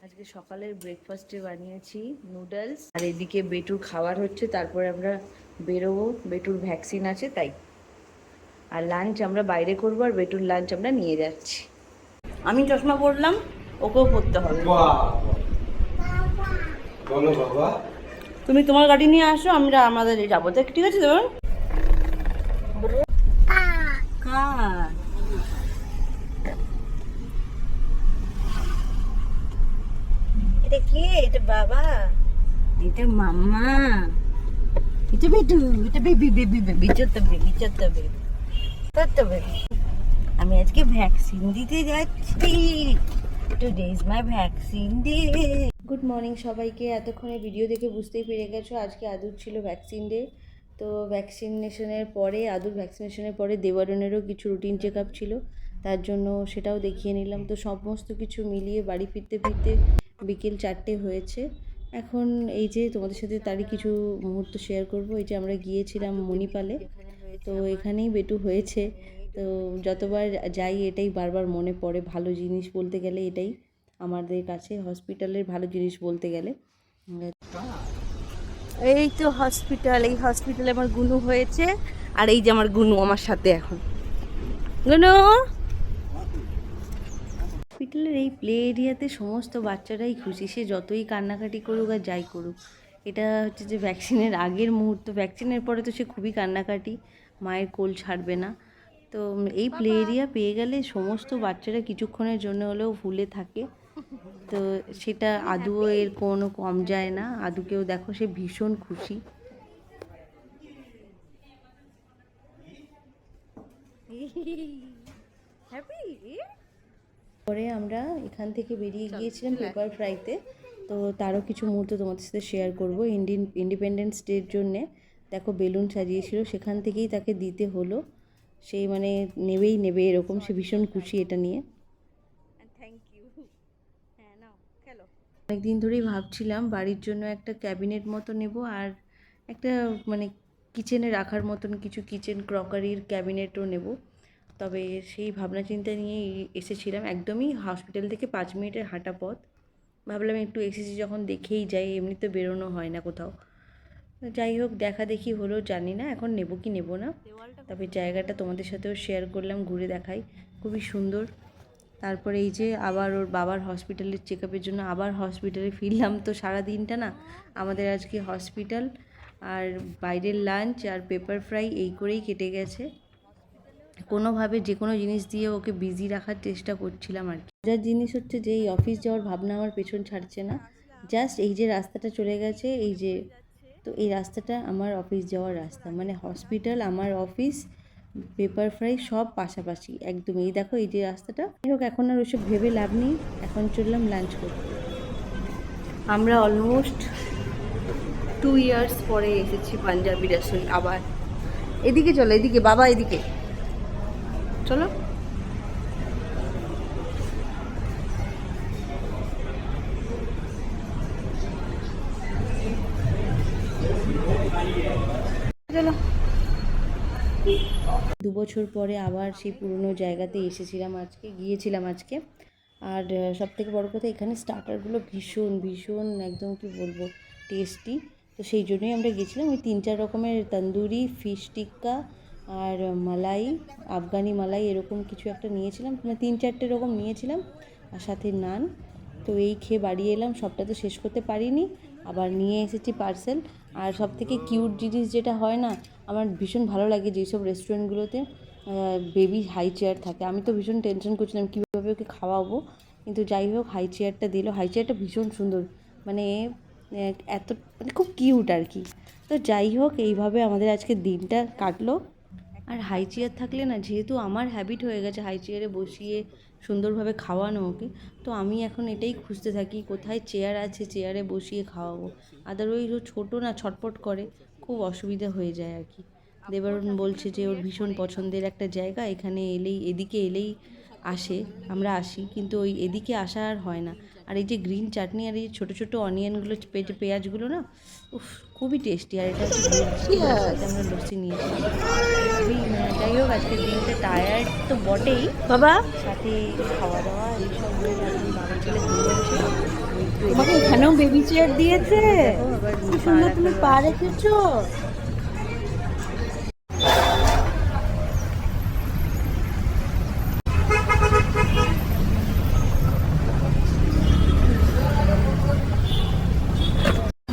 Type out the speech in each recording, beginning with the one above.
আজকে সকালের ব্রেকফাস্টে বানিয়েছি নুডলস, আর এদিকে বেটুর খাবার হচ্ছে, তারপরে আমরা বেরোবো, বেটুর ভ্যাকসিন আছে তাই। আর লাঞ্চ আমরা বাইরে করবো, আর বেটুর লাঞ্চ আমরা নিয়ে যাচ্ছি। আমি চশমা পরলাম, ওকেও পরতে হবে। বলো বাবা, তুমি তোমার গাড়ি নিয়ে আসো, আমরা আমাদের যাবো, তো ঠিক আছে? তোমার এটা কে? এটা বাবা, এটা মাম্মা, এটা বেটু, এটা বেবি বেবি বেবি, ছোট্ট বেবি, ছোট্ট বেবি, ছোট্ট বেবি। আমি আজকে ভ্যাকসিন দিতে যাচ্ছি। Today is my vaccine day. Good morning সবাইকে। এতক্ষণে ভিডিও দেখে বুঝতেই পেরে গেছো আজকে আদুর ছিল ভ্যাকসিন ডে। তো ভ্যাকসিনেশনের পরে, আদুর ভ্যাকসিনেশনের পরে দেবারণেরও কিছু রুটিন চেক আপ ছিল, তার জন্য সেটাও দেখিয়ে নিলাম। তো সমস্ত কিছু মিলিয়ে বাড়ি ফিরতে ফিরতে বিকেল 4টে হয়েছে। এখন এই যে তোমাদের সাথে তারই কিছু মুহূর্ত শেয়ার করব। এই যে আমরা গিয়েছিলাম মণিপালে, তো এখানেই বেটু হয়েছে। তো যতবার যাই এটাই বারবার মনে পড়ে। ভালো জিনিস বলতে গেলে এটাই আমাদের কাছে হসপিটালের ভালো জিনিস বলতে গেলে। এই তো হসপিটাল, এই হসপিটালে আমার গুনু হয়েছে, আর এই যে আমার গুনু আমার সাথে এখন। গুনু, হসপিটালের এই প্লে এরিয়াতে সমস্ত বাচ্চারাই খুশি, সে যতই কান্নাকাটি করুক আর যাই করুক। এটা হচ্ছে যে ভ্যাকসিনের আগের মুহূর্ত, ভ্যাকসিনের পরে তো সে খুবই কান্নাকাটি, মায়ের কোল ছাড়বে না। তো এই প্লে এরিয়া পেয়ে গেলে সমস্ত বাচ্চারা কিছুক্ষণের জন্য হলেও ভুলে থাকে। তো সেটা আদুও এর কোনো কম যায় না। আদুকেও দেখো, সে ভীষণ খুশি। পরে আমরা এখান থেকে বেরিয়ে গিয়েছিলাম পেপার ফ্রাইতে। তো তারও কিছু মুহূর্ত তোমাদের সাথে শেয়ার করবো। ইন্ডিপেন্ডেন্স ডের জন্যে দেখো বেলুন সাজিয়েছিল, সেখান থেকেই তাকে দিতে হলো। সেই মানে নেবেই নেবে এরকম, সে ভীষণ খুশি এটা নিয়ে। অনেকদিন ধরেই ভাবছিলাম বাড়ির জন্য একটা ক্যাবিনেট মতো নেব, আর একটা মানে কিচেনে রাখার মতন কিছু কিচেন ক্রকারির ক্যাবিনেটও নেব। তবে সেই ভাবনা চিন্তা নিয়েই এসেছিলাম। একদমই হসপিটাল থেকে 5 মিনিটের হাঁটা পথ। ভাবলাম একটু এসেছি যখন দেখেই যাই, এমনি তো বেরোনো হয় না কোথাও। যাই হোক, দেখা দেখি হলো, জানি না এখন নেব কি নেব না। তবে জায়গাটা তোমাদের সাথেও শেয়ার করলাম, ঘুরে দেখাই, খুবই সুন্দর। তারপরে এই যে আবার ওর বাবার হসপিটালের চেক আপের জন্য আবার হসপিটালে ফিরলাম। তো সারা দিনটা না আমাদের আজকে হসপিটাল আর বাইরের লাঞ্চ আর পেপার ফ্রাই এই করেই কেটে গেছে। কোনোভাবে যে কোনো জিনিস দিয়ে ওকে বিজি রাখার চেষ্টা করছিলাম আর কি। মজার জিনিস হচ্ছে যে এই অফিস যাওয়ার ভাবনা আমার পেছন ছাড়ছে না। জাস্ট এই যে রাস্তাটা চলে গেছে, এই যে, তো এই রাস্তাটা আমার অফিস যাওয়ার রাস্তা, মানে হসপিটাল, আমার অফিস, পেপার ফ্রাই সব পাশাপাশি একদম। এই দেখো এই যে রাস্তাটা। যাই হোক, এখন আর ওইসব ভেবে লাভ নেই, এখন চললাম লাঞ্চ করতে। আমরা অলমোস্ট 2 ইয়ার্স পরে এসেছি পাঞ্জাবি রসোই আবার। এদিকে চলো, এদিকে বাবা, এদিকে চলো। চলো। 2 বছর পরে আবার সেই পুরনো জায়গাতে গিয়েছিলাম আজকে। আর সব থেকে বড়ো কথা, এখানে স্টার্টারগুলো ভীষণ ভীষণ একদম কি বলবো টেস্টি। তো সেই জন্যই আমরা গেছিলাম। ওই 3-4 রকমের তন্দুরি, ফিশ টিক্কা আর মালাই, আফগানি মালাই এরকম কিছু একটা নিয়েছিলাম, মানে 3-4টে রকম নিয়েছিলাম, আর সাথে নান। তো এই খেয়ে বাড়ি এলাম, সবটা তো শেষ করতে পারিনি, আবার নিয়ে এসেছি পার্সেল। আর সব থেকে কিউট জিনিস যেটা হয় না, আমার ভীষণ ভালো লাগে যেসব রেস্টুরেন্টগুলোতে বেবি হাই চেয়ার থাকে। আমি তো ভীষণ টেনশন করছিলাম কীভাবে ওকে খাওয়াবো, কিন্তু যাই হোক হাই চেয়ারটা দিল। হাই চেয়ারটা ভীষণ সুন্দর, মানে এত মানে খুব কিউট আর কি। তো যাই হোক, এইভাবে আমাদের আজকে দিনটা কাটলো। আর হাই চেয়ার থাকলে না, যেহেতু আমার হ্যাবিট হয়ে গেছে হাই চেয়ারে বসিয়ে সুন্দরভাবে খাওয়ানো ওকে, তো আমি এখন এটাই খুঁজতে থাকি কোথায় চেয়ার আছে, চেয়ারে বসিয়ে খাওয়াবো। আদারওয়াইজ ও ছোটো না, ছটপট করে, খুব অসুবিধা হয়ে যায় আর কি। দেবারণ বলছে যে ওর ভীষণ পছন্দের একটা জায়গা, এখানে এলেই, এদিকে এলেই আসে, আমরা আসি, কিন্তু ওই এদিকে আসা আর হয় না। আর এই যে গ্রিন চাটনি আর এই ছোটো ছোটো অনিয়নগুলো, পেঁয়াজগুলো না, উফ, খুবই টেস্টি। আর এটা হচ্ছে সাথে আমরা লস্যি নিয়েছিলাম। খুবই যাই হোক, আজকের দিনটা টায়ার্ড তো বটেই বাবা, সাথে খাওয়া দাওয়া এইসব হয়ে এখন বাবা ছেলে ঘুরে আছে। ওই এখানেও বেবি চেয়ার দিয়েছে। আবার কি সুন্দর তুমি পা রাখারও আছে। রেখেছো।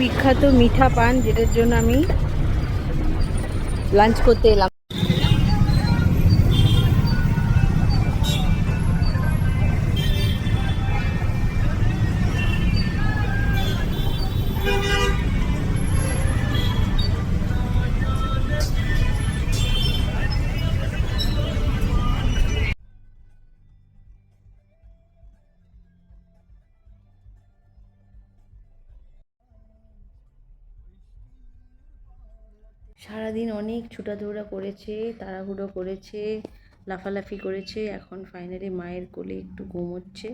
বিখ্যাত মিঠা পান, যেটার জন্য আমি লাঞ্চ করতে এলাম। সারাদিন অনেক ছোটাদৌড়া করেছে, তাড়াহুড়ো করেছে, লাফালাফি করেছে, এখন ফাইনালি মায়ের কোলে একটু ঘুমোচ্ছে।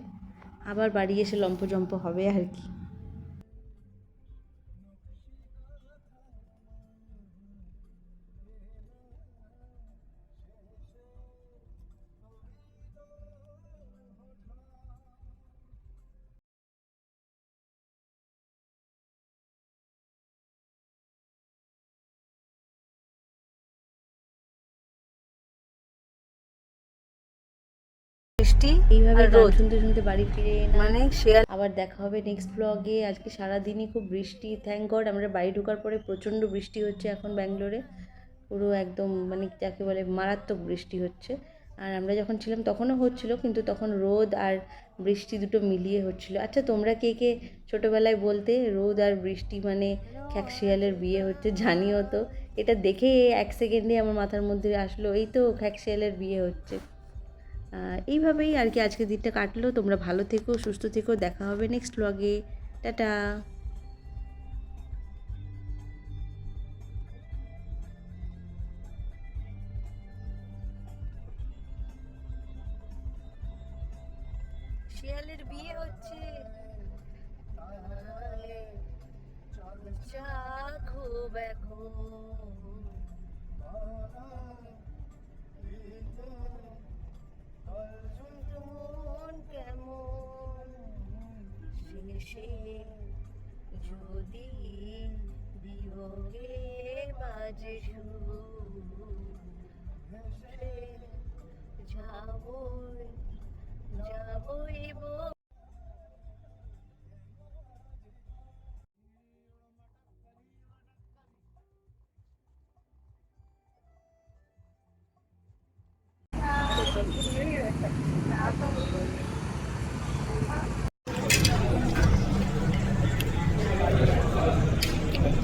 আবার বাড়ি এসে লম্পজম্প হবে আর কি। বৃষ্টি এইভাবে আর গান রোদ, শুনতে শুনতে বাড়ি ফিরে এলাম। মানে শেয়াল। আবার দেখা হবে নেক্সট ব্লগে। আজকে সারাদিনই খুব বৃষ্টি, থ্যাংক গড আমরা বাড়ি ঢোকার পরে প্রচণ্ড বৃষ্টি হচ্ছে এখন ব্যাঙ্গালোরে। পুরো একদম মানে যাকে বলে মারাত্মক বৃষ্টি হচ্ছে। আর আমরা যখন ছিলাম তখনও হচ্ছিল, কিন্তু তখন রোদ আর বৃষ্টি দুটো মিলিয়ে হচ্ছিল। আচ্ছা তোমরা কে কে ছোটোবেলায় বলতে রোদ আর বৃষ্টি মানে খ্যাকশিয়ালের বিয়ে হচ্ছে, জানিও তো। এটা দেখে এক সেকেন্ডে আমার মাথার মধ্যে আসলো, এই তো খ্যাকশিয়ালের বিয়ে হচ্ছে। এইভাবেই আর কি আজকের দিনটা কাটলো। তোমরা ভালো থেকো, সুস্থ থেকো, দেখা হবে নেক্সট ব্লগে। টাটা। শিয়ালের বিয়ে হচ্ছে। খুব এখন মন কেমন শেষে যদি বিয়োগে বাজে যাবই যাবই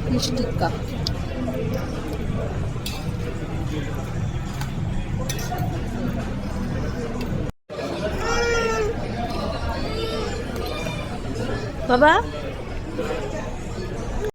ফিশ টিক্কা। বাবা